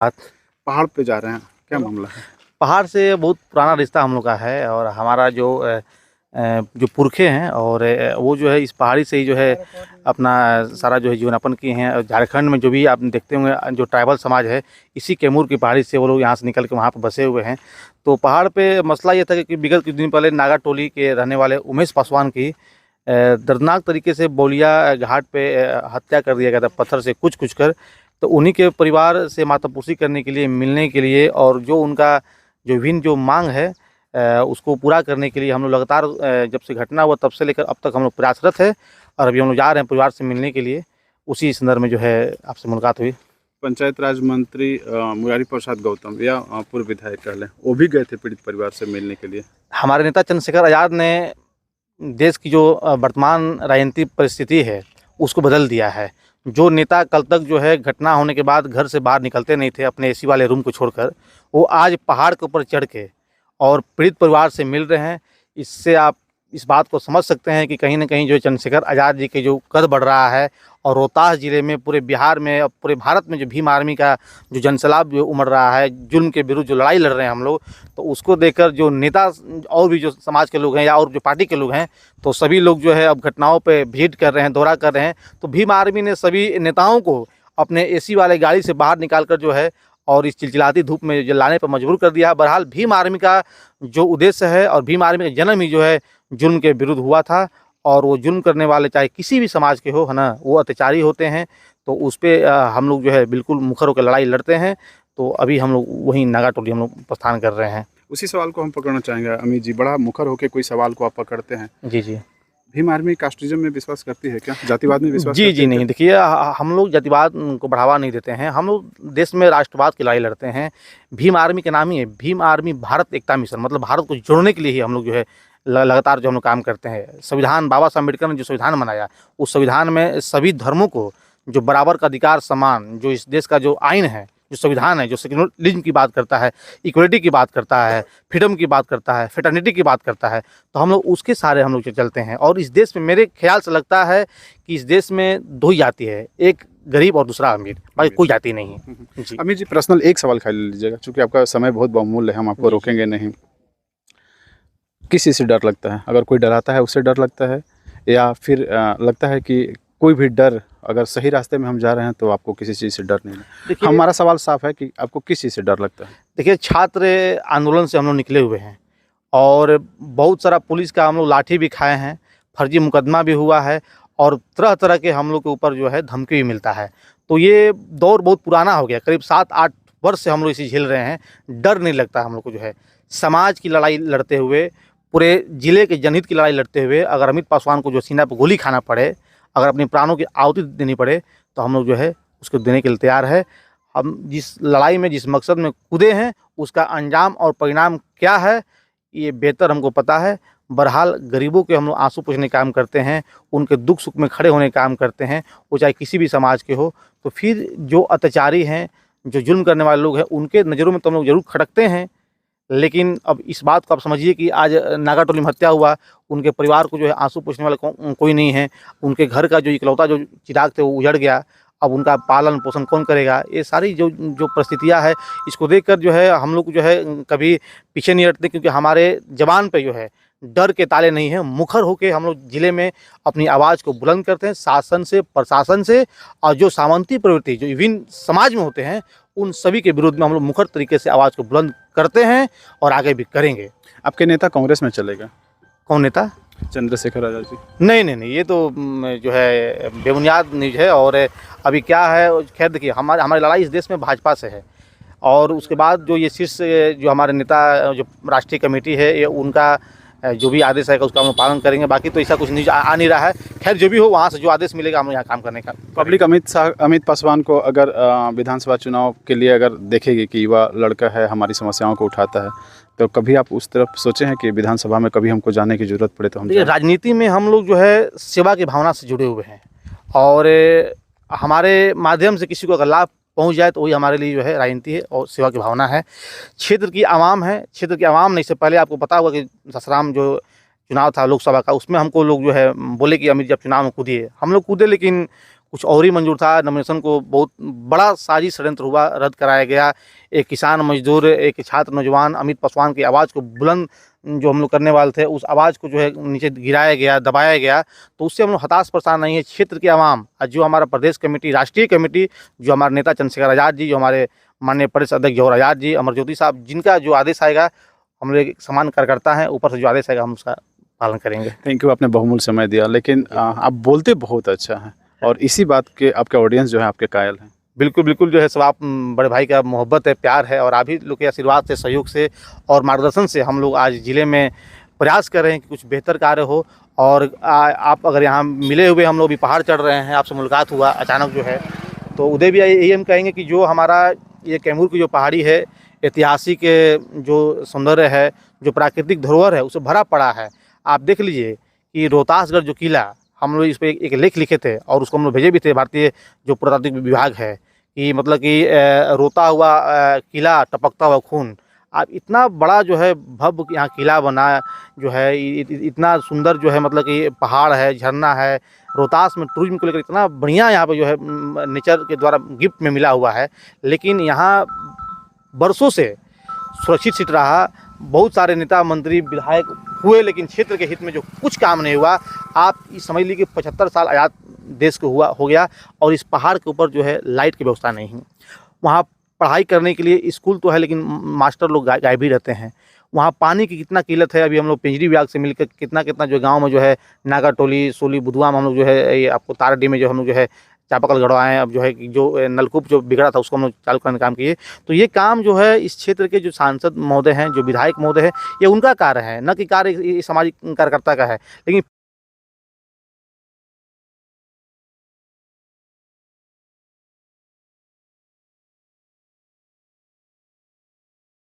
बात पहाड़ पे जा रहे हैं, क्या मामला है? पहाड़ से बहुत पुराना रिश्ता हम लोग का है और हमारा जो पुरखे हैं और वो जो है इस पहाड़ी से ही जो है अपना सारा जो है जीवन यापन किए हैं। और झारखंड में जो भी आप देखते होंगे जो ट्राइबल समाज है, इसी कैमूर की पहाड़ी से वो लोग यहाँ से निकल के वहाँ पर बसे हुए हैं। तो पहाड़ पे मसला ये था कि विगत कुछ दिन पहले नागा टोली के रहने वाले उमेश पासवान की दर्दनाक तरीके से बौलिया घाट पे हत्या कर दिया गया था, पत्थर से कुछ कर। तो उन्हीं के परिवार से मातापुरसी करने के लिए, मिलने के लिए और जो उनका जो विभिन्न जो मांग है उसको पूरा करने के लिए हम लोग लगातार जब से घटना हुआ तब से लेकर अब तक हम लोग प्रयासरत है। और अभी हम लोग जा रहे हैं परिवार से मिलने के लिए। उसी संदर्भ में जो है आपसे मुलाकात हुई। पंचायत राज मंत्री मुरारी प्रसाद गौतम या पूर्व विधायक कह लें, वो भी गए थे पीड़ित परिवार से मिलने के लिए। हमारे नेता चंद्रशेखर आज़ाद ने देश की जो वर्तमान राजनीतिक परिस्थिति है उसको बदल दिया है। जो नेता कल तक जो है घटना होने के बाद घर से बाहर निकलते नहीं थे अपने एसी वाले रूम को छोड़कर, वो आज पहाड़ के ऊपर चढ़ के और पीड़ित परिवार से मिल रहे हैं। इससे आप इस बात को समझ सकते हैं कि कहीं न कहीं जो चंद्रशेखर आज़ाद जी के जो कद बढ़ रहा है और रोहतास ज़िले में, पूरे बिहार में और पूरे भारत में जो भीम आर्मी का जो जनसैलाब जो उमड़ रहा है, जुल्म के विरुद्ध जो लड़ाई लड़ रहे हैं हम लोग, तो उसको देखकर जो नेता और भी जो समाज के लोग हैं या और जो पार्टी के लोग हैं, तो सभी लोग जो है अब घटनाओं पे विजिट कर रहे हैं, दौरा कर रहे हैं। तो भीम आर्मी ने सभी नेताओं को अपने एसी वाले गाड़ी से बाहर निकाल कर जो है और इस चिलचिलाती धूप में जो लाने पर मजबूर कर दिया। बहरहाल भीम आर्मी का जो उद्देश्य है और भीम आर्मी का जन्म ही जो है जुल्म के विरुद्ध हुआ था। और वो जुल्म करने वाले चाहे किसी भी समाज के हो, है ना, वो अत्याचारी होते हैं। तो उस पर हम लोग जो है बिल्कुल मुखर होकर लड़ाई लड़ते हैं। तो अभी हम लोग वहीं नागा टोली हम लोग प्रस्थान कर रहे हैं। उसी सवाल को हम पकड़ना चाहेंगे अमित जी, बड़ा मुखर होकर कोई सवाल को आप पकड़ते हैं। जी जी। भीम आर्मी कास्टिज्म में विश्वास करती है क्या? जातिवाद में विश्वास जी करती जी है नहीं, क्या? देखिए हम लोग जातिवाद को बढ़ावा नहीं देते हैं। हम लोग देश में राष्ट्रवाद की लड़ाई लड़ते हैं। भीम आर्मी के नाम ही है भीम आर्मी भारत एकता मिशन, मतलब भारत को जोड़ने के लिए ही हम लोग जो है लगातार जो हम लोग काम करते हैं। संविधान, बाबा साहब अम्बेडकर ने जो संविधान बनाया, उस संविधान में सभी धर्मों को जो बराबर का अधिकार, समान, जो इस देश का जो आइन है, जो संविधान है, जो सेक्युलरिज्म की बात करता है, इक्वलिटी की बात करता है, फ्रीडम की बात करता है, फ्रेटर्निटी की बात करता है, तो हम लोग उसके सारे हम लोग चलते हैं। और इस देश में मेरे ख्याल से लगता है कि इस देश में दो ही जाति है, एक गरीब और दूसरा अमीर, बाकी कोई जाति नहीं है। जी अमित जी, पर्सनल एक सवाल खाली लीजिएगा, क्योंकि आपका समय बहुत बहुमूल्य है, हम आपको रोकेंगे नहीं। किस चीज़ से डर लगता है? अगर कोई डराता है उससे डर लगता है, या फिर लगता है कि कोई भी डर, अगर सही रास्ते में हम जा रहे हैं तो आपको किसी चीज़ से डर नहीं है? देखिए, हमारा सवाल साफ है कि आपको किस चीज़ से डर लगता है? देखिए छात्र आंदोलन से हम लोग निकले हुए हैं और बहुत सारा पुलिस का हम लोग लाठी भी खाए हैं, फर्जी मुकदमा भी हुआ है और तरह तरह के हम लोग के ऊपर जो है धमकी भी मिलता है। तो ये दौर बहुत पुराना हो गया, करीब 7-8 वर्ष से हम लोग इसे झेल रहे हैं। डर नहीं लगता हम लोग को जो है। समाज की लड़ाई लड़ते हुए, पूरे ज़िले के जनहित की लड़ाई लड़ते हुए, अगर अमित पासवान को जो सीना पर गोली खाना पड़े, अगर अपने प्राणों की आहुति देनी पड़े, तो हम लोग जो है उसको देने के लिए तैयार है। हम जिस लड़ाई में, जिस मकसद में कूदे हैं, उसका अंजाम और परिणाम क्या है ये बेहतर हमको पता है। बहरहाल गरीबों के हम लोग आंसू पोंछने का काम करते हैं, उनके दुख सुख में खड़े होने का काम करते हैं, वो चाहे किसी भी समाज के हो। तो फिर जो अत्याचारी हैं, जो जुल्म करने वाले लोग हैं, उनके नज़रों में तो हम लोग ज़रूर खड़कते हैं। लेकिन अब इस बात को आप समझिए कि आज नागा टोली में हत्या हुआ, उनके परिवार को जो है आंसू पोंछने वाला कोई नहीं है। उनके घर का जो इकलौता जो चिराग थे वो उजड़ गया। अब उनका पालन पोषण कौन करेगा? ये सारी जो जो परिस्थितियाँ है, इसको देखकर जो है हम लोग जो है कभी पीछे नहीं हटते, क्योंकि हमारे जवान पे जो है डर के ताले नहीं हैं। मुखर होके हम लोग ज़िले में अपनी आवाज़ को बुलंद करते हैं, शासन से, प्रशासन से, और जो सामंती प्रवृत्ति जो विभिन्न समाज में होते हैं, उन सभी के विरुद्ध में हम लोग मुखर तरीके से आवाज़ को बुलंद करते हैं और आगे भी करेंगे। आपके नेता कांग्रेस में चलेगा? कौन नेता? चंद्रशेखर आज़ाद जी। नहीं नहीं नहीं, ये तो जो है बेबुनियाद न्यूज़ है। और अभी क्या है, खैर देखिए, हमारी लड़ाई इस देश में भाजपा से है। और उसके बाद जो ये शीर्ष जो हमारे नेता, जो राष्ट्रीय कमेटी है, ये उनका जो भी आदेश आएगा उसका हम पालन करेंगे। बाकी तो ऐसा कुछ न्यूज़ आ नहीं रहा है। खैर जो भी हो, वहाँ से जो आदेश मिलेगा हम लोग यहाँ काम करने का। पब्लिक अमित पासवान को अगर विधानसभा चुनाव के लिए अगर देखेगी कि युवा लड़का है, हमारी समस्याओं को उठाता है, तो कभी आप उस तरफ सोचे हैं कि विधानसभा में कभी हमको जाने की जरूरत पड़े तो हम जाएं? राजनीति में हम लोग जो है सेवा की भावना से जुड़े हुए हैं और हमारे माध्यम से किसी को अगर लाभ पहुंच जाए तो वही हमारे लिए जो है राजनीति है और सेवा की भावना है। क्षेत्र की आवाम है, क्षेत्र की आवाम ने, इससे पहले आपको पता होगा कि ससराम जो चुनाव था लोकसभा का, उसमें हमको लोग जो है बोले कि अमित जी आप चुनाव में कूदिए। हम लोग कूदे, लेकिन कुछ और ही मंजूर था। नॉमिनेशन को बहुत बड़ा साजिश षड्यंत्र हुआ, रद्द कराया गया। एक किसान मजदूर, एक छात्र नौजवान अमित पासवान की आवाज़ को बुलंद जो हम लोग करने वाले थे, उस आवाज़ को जो है नीचे गिराया गया, दबाया गया। तो उससे हम लोग हताश परेशान नहीं है। क्षेत्र के आवाम, जो हमारा प्रदेश कमेटी, राष्ट्रीय कमेटी, जो हमारे नेता चंद्रशेखर आज़ाद जी, जो हमारे माननीय प्रदेश अध्यक्ष जवाहर आज़ाद जी, अमरज्योति साहब, जिनका जो आदेश आएगा, हम लोग एक समान कार्यकर्ता हैं, ऊपर से जो आदेश आएगा हम उसका पालन करेंगे। थैंक यू, आपने बहुमूल्य समय दिया। लेकिन आप बोलते बहुत अच्छा है और इसी बात के आपके ऑडियंस जो है आपके कायल हैं। बिल्कुल, बिल्कुल जो है सब आप बड़े भाई का मोहब्बत है, प्यार है, और आप ही लोग के आशीर्वाद से, सहयोग से और मार्गदर्शन से हम लोग आज ज़िले में प्रयास कर रहे हैं कि कुछ बेहतर कार्य हो। और आप अगर यहाँ मिले हुए, हम लोग भी पहाड़ चढ़ रहे हैं, आपसे मुलाकात हुआ अचानक जो है, तो उदय भी यही हम कहेंगे कि जो हमारा ये कैमूर की जो पहाड़ी है, ऐतिहासिक जो सौंदर्य है, जो प्राकृतिक धरोहर है, उससे भरा पड़ा है। आप देख लीजिए कि रोहतासगढ़ जो किला, हम लोग इस पे एक लेख लिखे थे और उसको हम लोग भेजे भी थे भारतीय जो पुरातात्विक विभाग है, कि मतलब कि रोता हुआ किला, टपकता हुआ खून। आप इतना बड़ा जो है भव्य यहाँ किला बना जो है, इतना सुंदर जो है, मतलब कि पहाड़ है, झरना है। रोहतास में टूरिज्म को लेकर इतना बढ़िया यहाँ पे जो है नेचर के द्वारा गिफ्ट में मिला हुआ है, लेकिन यहाँ बरसों से सुरक्षित सीट रहा। बहुत सारे नेता, मंत्री, विधायक हुए, लेकिन क्षेत्र के हित में जो कुछ काम नहीं हुआ। आप ये समझ लीजिए कि 75 साल आज़ाद देश को हो गया और इस पहाड़ के ऊपर जो है लाइट की व्यवस्था नहीं है। वहाँ पढ़ाई करने के लिए स्कूल तो है, लेकिन मास्टर लोग गायब ही रहते हैं। वहाँ पानी की कितना किल्लत है। अभी हम लोग पेंजरी विभाग से मिलकर कितना जो गाँव में जो है नागाटोली, सोली, बुधवा में हम लोग जो है, ये आपको ताराडी में जो हम लोग जो है चापाकल गड़वाएँ। अब जो है कि जो नलकूप जो बिगड़ा था उसको हम लोग चालू करने का काम किए। तो ये काम जो है इस क्षेत्र के जो सांसद महोदय हैं, जो विधायक महोदय हैं, ये उनका कार्य है, न कि कार्य सामाजिक कार्यकर्ता का है। लेकिन